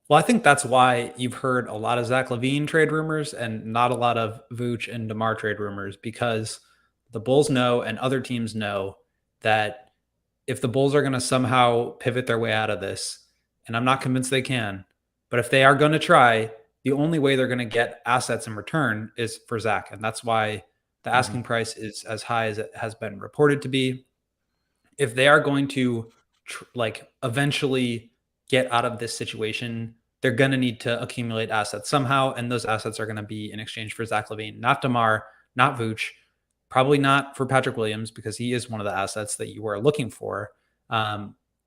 Well, I think that's why you've heard a lot of Zach LaVine trade rumors and not a lot of Vooch and DeMar trade rumors, because the Bulls know and other teams know that if the Bulls are going to somehow pivot their way out of this, and I'm not convinced they can, but if they are going to try, the only way they're going to get assets in return is for Zach. And that's why the asking price is as high as it has been reported to be. If they are going to eventually get out of this situation, they're going to need to accumulate assets somehow. And those assets are going to be in exchange for Zach LaVine, not DeMar, not Vooch, probably not for Patrick Williams, because he is one of the assets that you were looking for.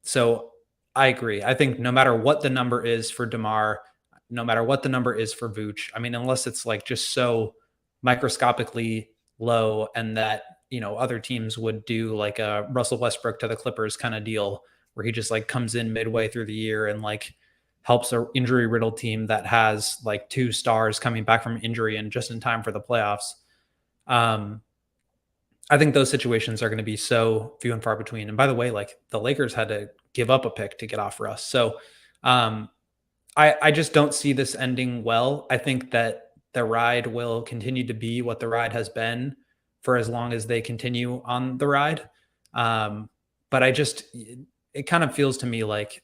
So I agree. I think no matter what the number is for DeMar, no matter what the number is for Vooch, I mean, unless it's like just so microscopically low and that, other teams would do like a Russell Westbrook to the Clippers kind of deal where he just like comes in midway through the year and like helps an injury riddled team that has like 2 stars coming back from injury and just in time for the playoffs. I think those situations are going to be so few and far between. And by the way, like the Lakers had to give up a pick to get off Russ. So I just don't see this ending well. I think that the ride will continue to be what the ride has been for as long as they continue on the ride. But it kind of feels to me like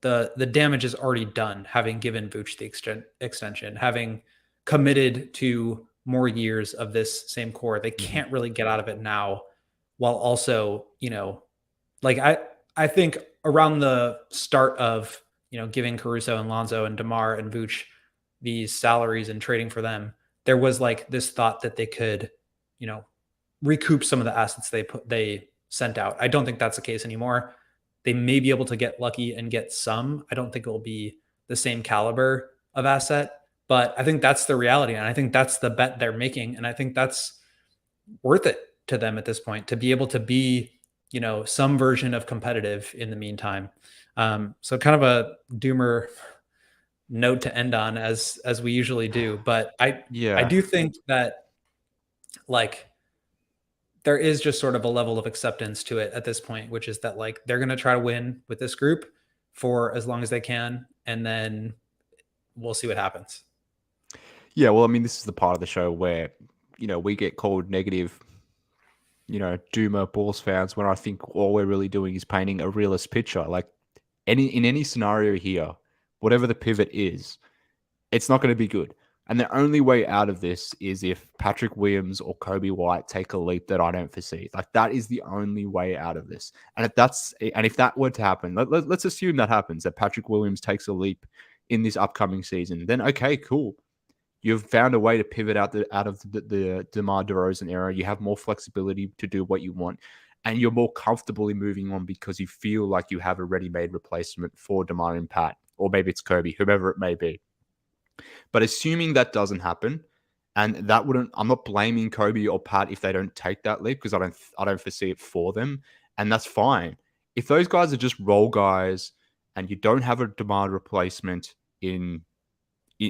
the damage is already done, having given Vooch the extension, having committed to more years of this same core. They can't really get out of it now, while also, I think around the start of, giving Caruso and Lonzo and DeMar and Vooch these salaries and trading for them, there was like this thought that they could, recoup some of the assets they sent out. I don't think that's the case anymore. They may be able to get lucky and get some. I don't think it will be the same caliber of asset, but I think that's the reality. And I think that's the bet they're making. And I think that's worth it to them at this point, to be able to be, some version of competitive in the meantime. So kind of a doomer note to end on, as we usually do. But I do think that like there is just sort of a level of acceptance to it at this point, which is that like they're going to try to win with this group for as long as they can, and then we'll see what happens. Yeah, well, I mean, this is the part of the show where, we get called negative, doomer Bulls fans, when I think all we're really doing is painting a realist picture. Like in any scenario here, whatever the pivot is, it's not going to be good. And the only way out of this is if Patrick Williams or Kobe White take a leap that I don't foresee. Like that is the only way out of this. And if that were to happen, let's assume that happens, that Patrick Williams takes a leap in this upcoming season, then okay, cool. You've found a way to pivot out of the DeMar DeRozan era. You have more flexibility to do what you want, and you're more comfortably moving on because you feel like you have a ready-made replacement for DeMar and Pat, or maybe it's Kobe, whoever it may be. But assuming that doesn't happen, and that wouldn't, I'm not blaming Kobe or Pat if they don't take that leap, because I don't foresee it for them, and that's fine. If those guys are just role guys and you don't have a DeMar replacement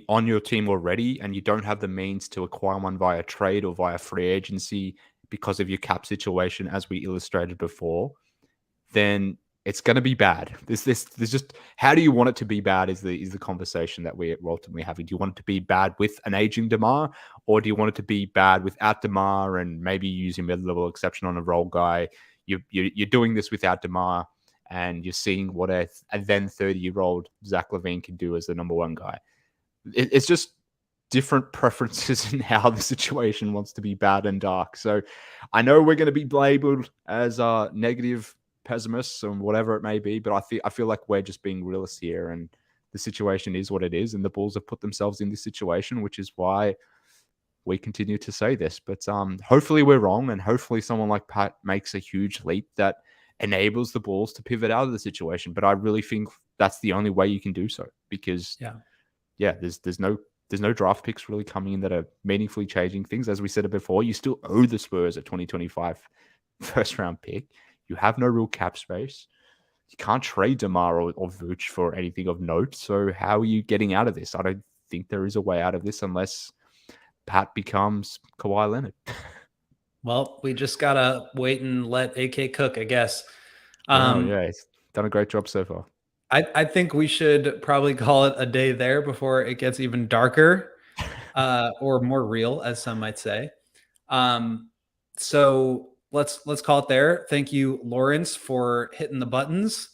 on your team already, and you don't have the means to acquire one via trade or via free agency because of your cap situation, as we illustrated before, then it's going to be bad. There's just, how do you want it to be bad is the conversation that we're ultimately having. Do you want it to be bad with an aging DeMar, or do you want it to be bad without DeMar and maybe using mid-level exception on a role guy? You're doing this without DeMar, and you're seeing what a then 30-year-old Zach LaVine can do as the number one guy. It's just different preferences in how the situation wants to be bad and dark. So I know we're going to be labeled as negative pessimists and whatever it may be, but I feel like we're just being realists here, and the situation is what it is, and the Bulls have put themselves in this situation, which is why we continue to say this. But hopefully we're wrong, and hopefully someone like Pat makes a huge leap that enables the Bulls to pivot out of the situation. But I really think that's the only way you can do so, because there's no draft picks really coming in that are meaningfully changing things. As we said it before, you still owe the Spurs a 2025 first round pick. You have no real cap space. You can't trade DeMar or Vooch for anything of note. So how are you getting out of this? I don't think there is a way out of this unless Pat becomes Kawhi Leonard. Well, we just got to wait and let AK cook, I guess. He's done a great job so far. I think we should probably call it a day there before it gets even darker or more real, as some might say. So let's call it there. Thank you, Lawrence, for hitting the buttons.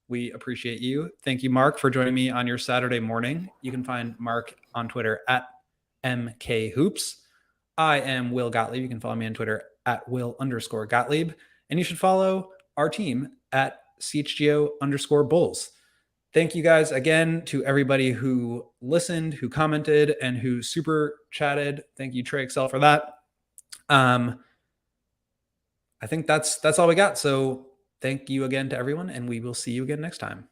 We appreciate you. Thank you, Mark, for joining me on your Saturday morning. You can find Mark on Twitter at MKHoops. I am Will Gottlieb. You can follow me on Twitter at Will_Gottlieb. And you should follow our team at CHGO _Bulls. Thank you guys again to everybody who listened, who commented, and who super chatted. Thank you, Trey Excel, for that. I think that's all we got. So thank you again to everyone, and we will see you again next time.